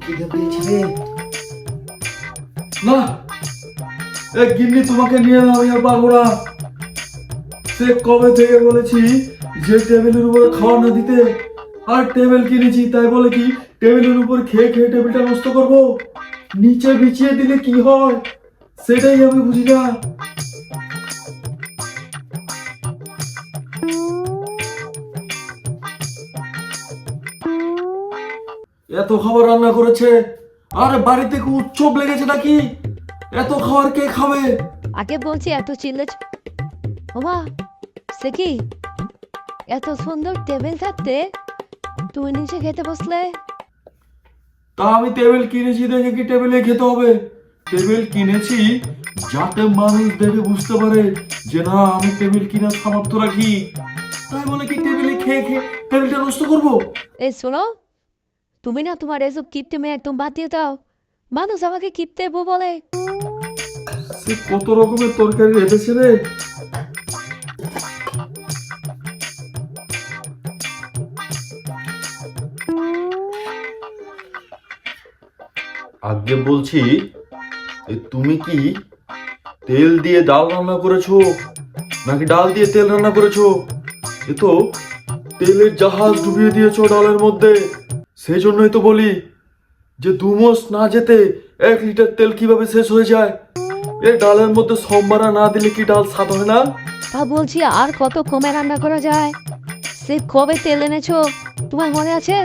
খিদে পেয়েছে রে। না, এই গিন্নি তোমাকে নিয়ে আমি আর পারবো না। সে কবে থেকে বলেছি যে টেবিলের উপরে খাওয়া না দিতে, আর টেবিল কিনেছি তাই বলে কি টেবিলের উপর খেয়ে খেয়ে টেবিলটা নষ্ট করব? নিচে বিছিয়ে দিলে কি হয় সেটাই আমি বুঝি না। এত খাবার রান্না করেছে, আর বাড়িতে কি উৎসব লেগেছে নাকি? এত খাবার কে খাবে? আগে বলছি এত চিল্লে ওমা, সে কি এত সুন্দর টেবিল থাকতে তুমি নিচে খেতে বসলে? তা আমি টেবিল কিনেছি দেখে কি টেবিলে খেতে হবে? টেবিল কিনেছি যাতে মানুষ দেখে বুঝতে পারে যে না আমি টেবিল কেনার সামর্থ্য রাখি, তাই বলে কি টেবিলে খেয়ে খেয়ে টেবিলটা নষ্ট করবো? এই শোনো, তুমি না তোমার এসব কিপ্টে মেয়ে একদম বাদ দিয়ে দাও। মানুষ আমাকে কিপ্টে বউ বলে। সে কত রকমের তরকারি রেঁধেছে রে। আগে বলছি, তুমি কি তেল দিয়ে ডাল রান্না করেছো নাকি ডাল দিয়ে তেল রান্না করেছো? এ তো তেলের জাহাজ ডুবিয়ে দিয়েছো ডালের মধ্যে। সেই জন্যই তো বলি যে 2 মাস না যেতে 1 লিটার তেল কিভাবে শেষ হয়ে যায়। এই ডালের মধ্যে সোমবারা না দিলে কি ডাল স্বাদ হয় না? তা বলছি আর কত কমে রান্না করা যায়? সে কবে তেল এনেছো তোমার মনে আছে?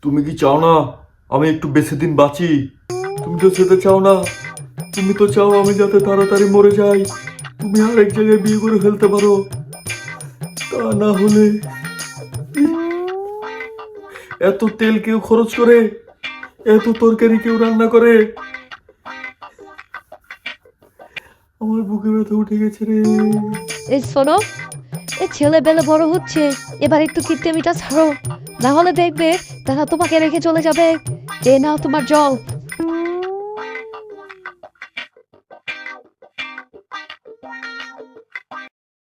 তুমি কি চাও না আমি একটু বেশি দিন বাঁচি? তুমি তো সেটা চাও না। তুমি তো চাও আমি যাতে তাড়াতাড়ি মরে যাই, তুমি আরেক জায়গায় বিয়ে করে ফেলতে পারো। তা না হলে এত তেল কেউ খরচ করে, এত তরকারি কেউ রান্না করে? আমার বুকে ব্যথা উঠে গেছে রে। এই শোনো, এই ছেলে বেলে বড় হচ্ছে, এবার একটু কিপ্টেমিটা ছাড়ো, না হলে দেখবে তারা তোমাকে রেখে চলে যাবে। এ নাও তোমার জল,